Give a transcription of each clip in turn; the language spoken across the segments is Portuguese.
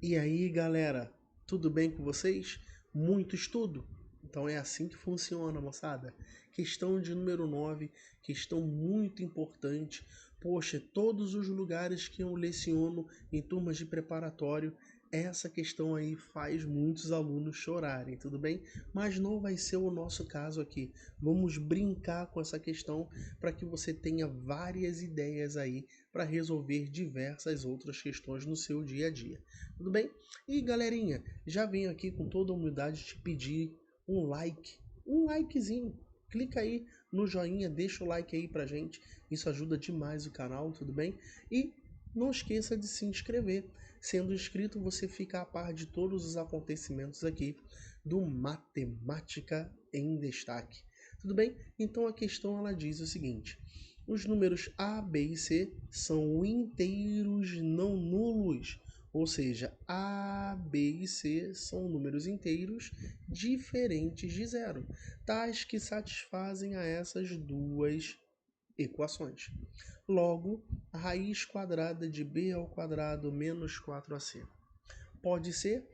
E aí, galera, tudo bem com vocês? Muito estudo? Então é assim que funciona, moçada. Questão de número 9, questão muito importante. Poxa, todos os lugares que eu leciono em turmas de preparatório, essa questão aí faz muitos alunos chorarem, tudo bem? Mas não vai ser o nosso caso aqui. Vamos brincar com essa questão para que você tenha várias ideias aí para resolver diversas outras questões no seu dia a dia. Tudo bem? E galerinha, já venho aqui com toda a humildade te pedir um likezinho. Clica aí no joinha, deixa o like aí pra gente, isso ajuda demais o canal, tudo bem? E não esqueça de se inscrever. Sendo inscrito, você fica a par de todos os acontecimentos aqui do Matemática em Destaque. Tudo bem? Então a questão ela diz o seguinte: os números A, B e C são inteiros não nulos. Ou seja, A, B e C são números inteiros diferentes de zero, tais que satisfazem a essas duas equações. Logo, a raiz quadrada de b ao quadrado menos 4ac pode ser?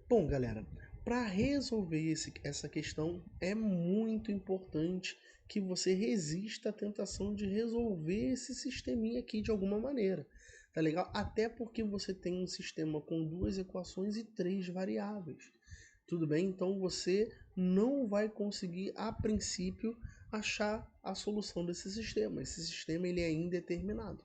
Bom, galera, para resolver essa questão é muito importante que você resista à tentação de resolver esse sisteminha aqui de alguma maneira. Tá legal? Até porque você tem um sistema com duas equações e três variáveis. Tudo bem? Então você não vai conseguir, a princípio, achar a solução desse sistema. Esse sistema ele é indeterminado.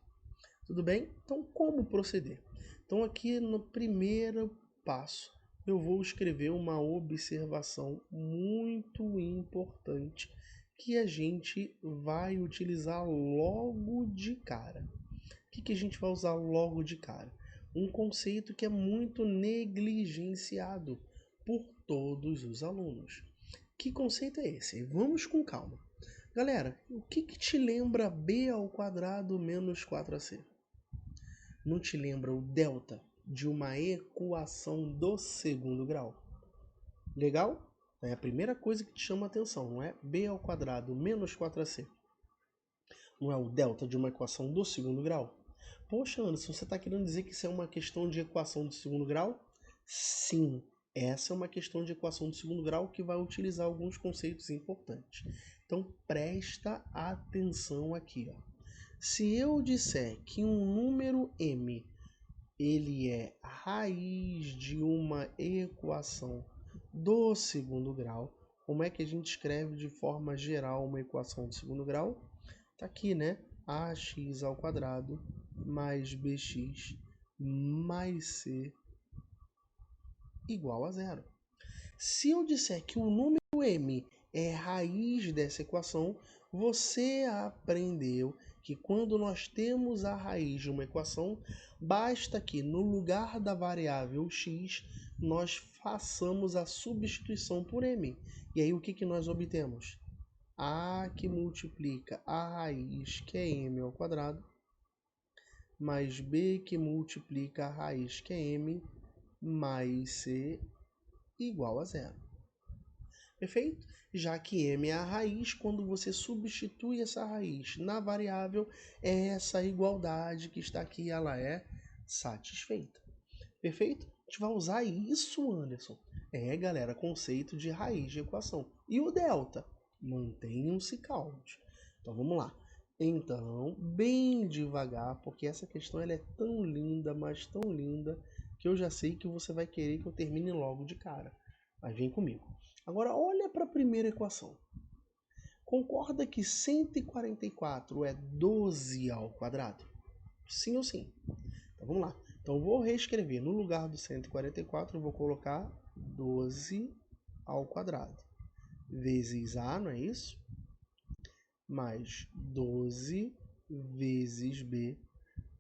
Tudo bem? Então como proceder? Então aqui no primeiro passo eu vou escrever uma observação muito importante que a gente vai utilizar logo de cara. O que a gente vai usar logo de cara? Um conceito que é muito negligenciado por todos os alunos. Que conceito é esse? Vamos com calma. Galera, o que te lembra b ao quadrado menos 4ac? Não te lembra o delta de uma equação do segundo grau? Legal? É a primeira coisa que te chama a atenção, não é? B ao quadrado menos 4ac. Não é o delta de uma equação do segundo grau? Poxa, Anderson, você está querendo dizer que isso é uma questão de equação do segundo grau? Sim, essa é uma questão de equação do segundo grau que vai utilizar alguns conceitos importantes. Então, presta atenção aqui, ó. Se eu disser que um número m ele é raiz de uma equação do segundo grau, como é que a gente escreve de forma geral uma equação do segundo grau? Tá aqui, né? ax ao quadrado mais bx mais c igual a zero. Se eu disser que o número m é raiz dessa equação, você aprendeu que quando nós temos a raiz de uma equação, basta que no lugar da variável x, nós façamos a substituição por m. E aí o que nós obtemos? A que multiplica a raiz, que é m ao quadrado, mais b que multiplica a raiz, que é m, mais c igual a zero. Perfeito? Já que m é a raiz, quando você substitui essa raiz na variável, essa igualdade que está aqui, ela é satisfeita. Perfeito? A gente vai usar isso, Anderson. Galera, conceito de raiz de equação. E o delta? Mantenham-se calmos. Então, vamos lá. Então, bem devagar, porque essa questão ela é tão linda, mas tão linda, que eu já sei que você vai querer que eu termine logo de cara. Mas vem comigo. Agora, olha para a primeira equação. Concorda que 144 é 12 ao quadrado? Sim ou sim? Então, vamos lá. Então, eu vou reescrever. No lugar do 144, eu vou colocar 12 ao quadrado. Vezes A, não é isso? Mais 12 vezes B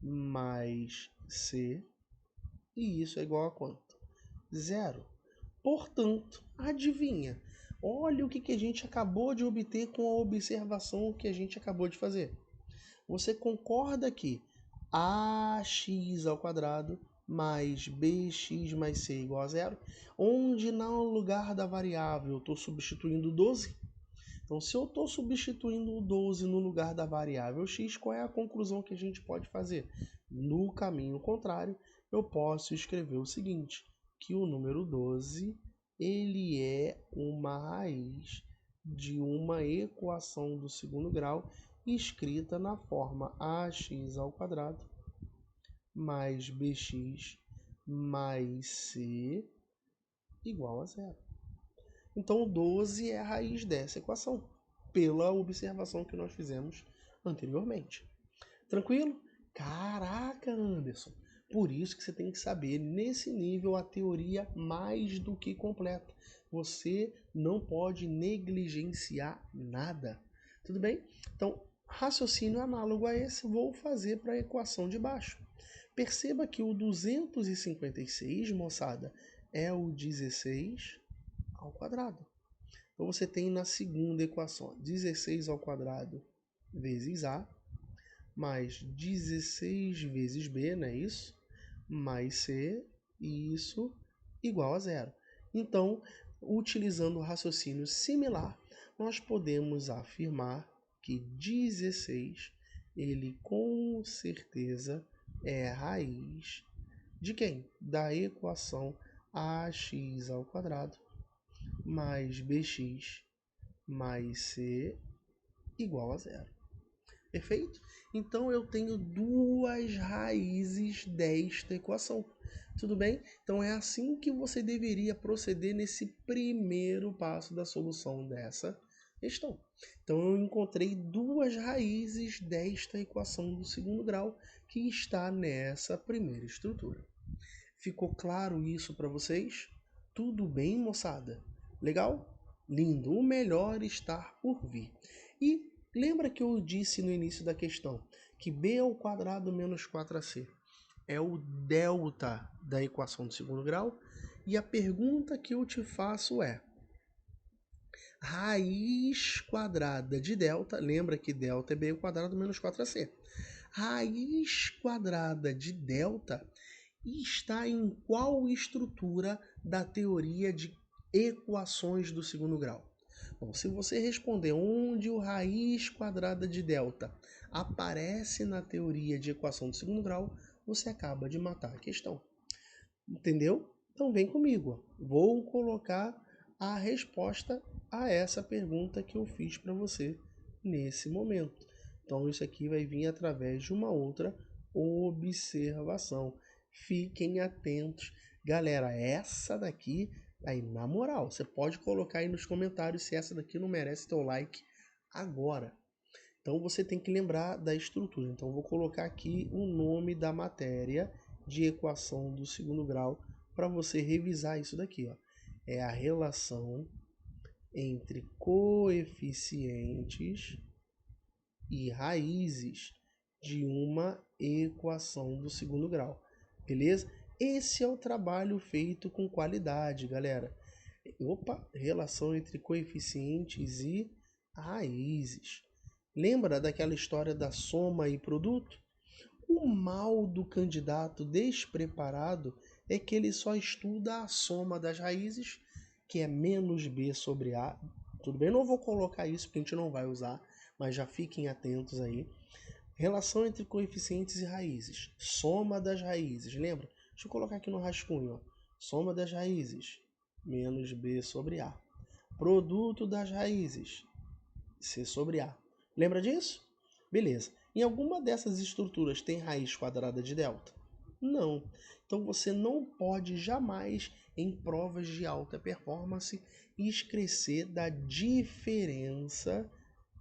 mais C. E isso é igual a quanto? Zero. Portanto, adivinha? Olha o que a gente acabou de obter com a observação que a gente acabou de fazer. Você concorda que ax ao quadrado mais bx mais c igual a zero? Onde no lugar da variável eu estou substituindo 12? Então, se eu estou substituindo o 12 no lugar da variável x, qual é a conclusão que a gente pode fazer? No caminho contrário, eu posso escrever o seguinte, que o número 12 ele é uma raiz de uma equação do segundo grau escrita na forma ax ao quadrado mais bx mais c igual a zero. Então, o 12 é a raiz dessa equação, pela observação que nós fizemos anteriormente. Tranquilo? Caraca, Anderson! Por isso que você tem que saber, nesse nível, a teoria mais do que completa. Você não pode negligenciar nada. Tudo bem? Então, raciocínio análogo a esse, vou fazer para a equação de baixo. Perceba que o 256, moçada, é o 16 ao quadrado. Então, você tem na segunda equação 16 ao quadrado vezes A, mais 16 vezes B, não é isso? Mais C, isso, igual a zero. Então, utilizando o raciocínio similar, nós podemos afirmar que 16, ele com certeza é raiz de quem? Da equação ax ao quadrado mais bx mais c igual a zero. Perfeito? Então eu tenho duas raízes desta equação. Tudo bem? Então é assim que você deveria proceder nesse primeiro passo da solução dessa questão. Então eu encontrei duas raízes desta equação do segundo grau que está nessa primeira estrutura. Ficou claro isso para vocês? Tudo bem, moçada? Legal? Lindo. O melhor está por vir. E lembra que eu disse no início da questão que b ao quadrado menos 4ac é o delta da equação do segundo grau? E a pergunta que eu te faço é: raiz quadrada de delta, lembra que delta é b ao quadrado menos 4ac. Raiz quadrada de delta está em qual estrutura da teoria de equações do segundo grau? Bom, se você responder onde o raiz quadrada de delta aparece na teoria de equação do segundo grau, você acaba de matar a questão. Entendeu? Então vem comigo. Vou colocar a resposta a essa pergunta que eu fiz para você nesse momento. Então isso aqui vai vir através de uma outra observação. Fiquem atentos. Galera, essa daqui, aí na moral, você pode colocar aí nos comentários se essa daqui não merece teu like agora. Então você tem que lembrar da estrutura. Então eu vou colocar aqui o nome da matéria de equação do segundo grau para você revisar isso daqui, ó. É a relação entre coeficientes e raízes de uma equação do segundo grau. Beleza? Esse é o trabalho feito com qualidade, galera. Opa, relação entre coeficientes e raízes. Lembra daquela história da soma e produto? O mal do candidato despreparado é que ele só estuda a soma das raízes, que é menos b sobre a. Tudo bem, não vou colocar isso porque a gente não vai usar, mas já fiquem atentos aí. Relação entre coeficientes e raízes. Soma das raízes, lembra? Deixa eu colocar aqui no rascunho, ó. Soma das raízes, menos b sobre a. Produto das raízes, c sobre a. Lembra disso? Beleza. Em alguma dessas estruturas tem raiz quadrada de delta? Não. Então você não pode jamais, em provas de alta performance, esquecer da diferença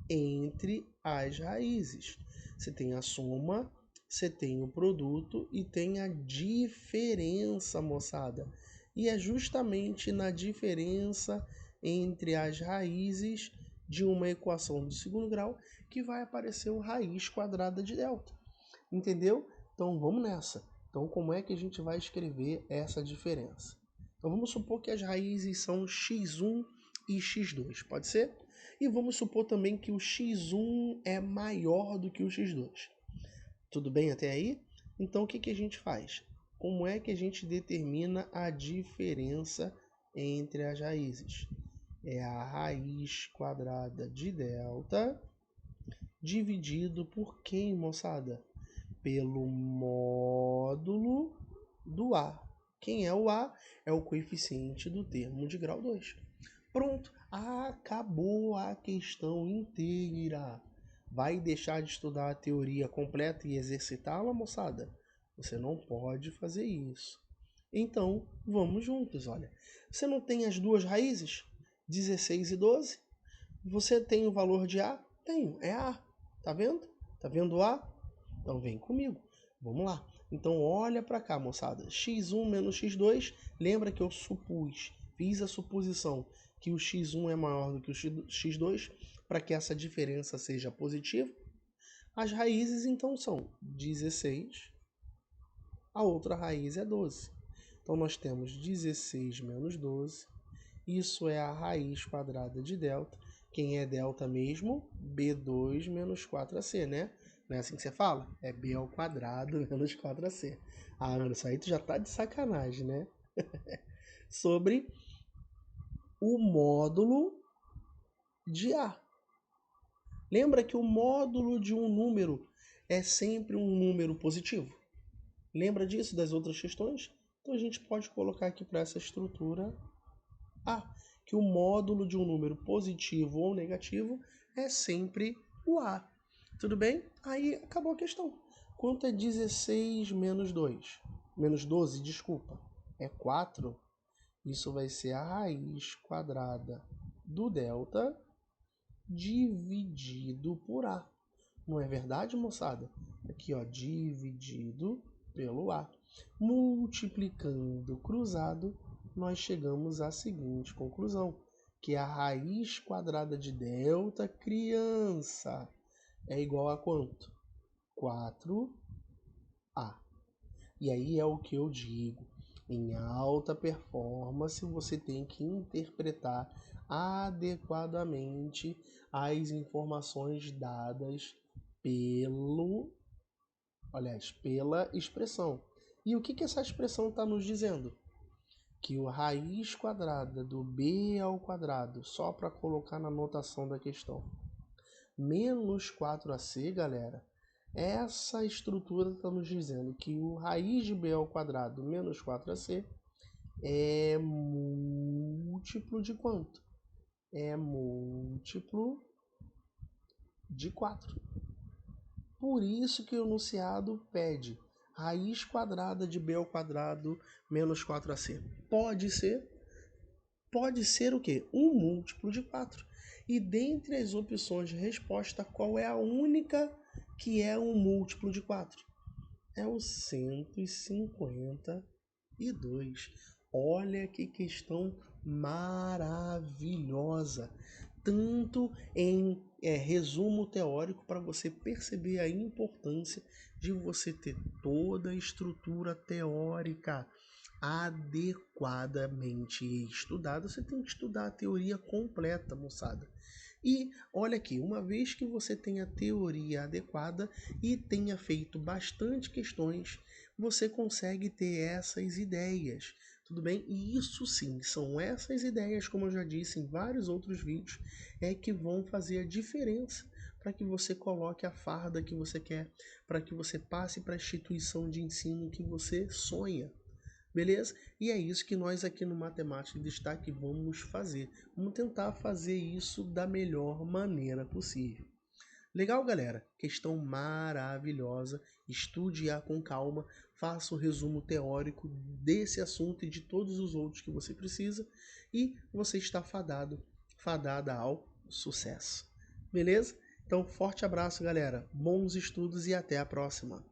entre as raízes. Você tem a soma, você tem o produto e tem a diferença, moçada. E é justamente na diferença entre as raízes de uma equação do segundo grau que vai aparecer o raiz quadrada de delta. Entendeu? Então vamos nessa. Então como é que a gente vai escrever essa diferença? Então vamos supor que as raízes são x1 e x2, pode ser? E vamos supor também que o x1 é maior do que o x2. Tudo bem até aí? Então o que a gente faz? Como é que a gente determina a diferença entre as raízes? É a raiz quadrada de delta dividido por quem, moçada? Pelo módulo do A. Quem é o A? É o coeficiente do termo de grau 2. Pronto, acabou a questão inteira. Vai deixar de estudar a teoria completa e exercitá-la, moçada? Você não pode fazer isso. Então, vamos juntos, olha. Você não tem as duas raízes? 16 e 12? Você tem o valor de A? Tenho, é A. Tá vendo? Tá vendo A? Então vem comigo. Vamos lá. Então olha para cá, moçada. x1 menos x2. Lembra que eu fiz a suposição que o x1 é maior do que o x2 para que essa diferença seja positiva. As raízes então são 16, a outra raiz é 12. Então nós temos 16 menos 12. Isso é a raiz quadrada de delta. Quem é delta mesmo? B2 menos 4AC, né? Não é assim que você fala? É B ao quadrado menos 4AC. Ah, mano, isso aí tu já tá de sacanagem, né? Sobre o módulo de A. Lembra que o módulo de um número é sempre um número positivo? Lembra disso das outras questões? Então a gente pode colocar aqui para essa estrutura A, que o módulo de um número positivo ou negativo é sempre o A. Tudo bem? Aí acabou a questão. Quanto é 16 menos 2? Menos 12, desculpa. É 4. Isso vai ser a raiz quadrada do delta dividido por A. Não é verdade, moçada? Aqui, ó, dividido pelo A. Multiplicando cruzado, nós chegamos à seguinte conclusão, que a raiz quadrada de delta, criança, é igual a quanto? 4A. E aí é o que eu digo. Em alta performance, você tem que interpretar adequadamente as informações dadas pela expressão. E o que essa expressão está nos dizendo? Que a raiz quadrada do b ao quadrado, só para colocar na notação da questão, menos 4ac, galera, essa estrutura está nos dizendo que o raiz de b ao quadrado menos 4ac é múltiplo de quanto? É múltiplo de 4. Por isso que o enunciado pede raiz quadrada de b ao quadrado menos 4ac. Pode ser o quê? Um múltiplo de 4. E dentre as opções de resposta, qual é a única que é um múltiplo de 4? É o 152. Olha que questão maravilhosa. Tanto em resumo teórico para você perceber a importância de você ter toda a estrutura teórica adequadamente estudada. Você tem que estudar a teoria completa, moçada. E olha aqui, uma vez que você tenha a teoria adequada e tenha feito bastante questões, você consegue ter essas ideias. Tudo bem? E isso sim, são essas ideias, como eu já disse em vários outros vídeos, que vão fazer a diferença para que você coloque a farda que você quer, para que você passe para a instituição de ensino que você sonha. Beleza? E é isso que nós aqui no Matemática em Destaque vamos fazer. Vamos tentar fazer isso da melhor maneira possível. Legal, galera? Questão maravilhosa. Estude-a com calma. Faça o resumo teórico desse assunto e de todos os outros que você precisa. E você está fadada ao sucesso. Beleza? Então, forte abraço, galera. Bons estudos e até a próxima.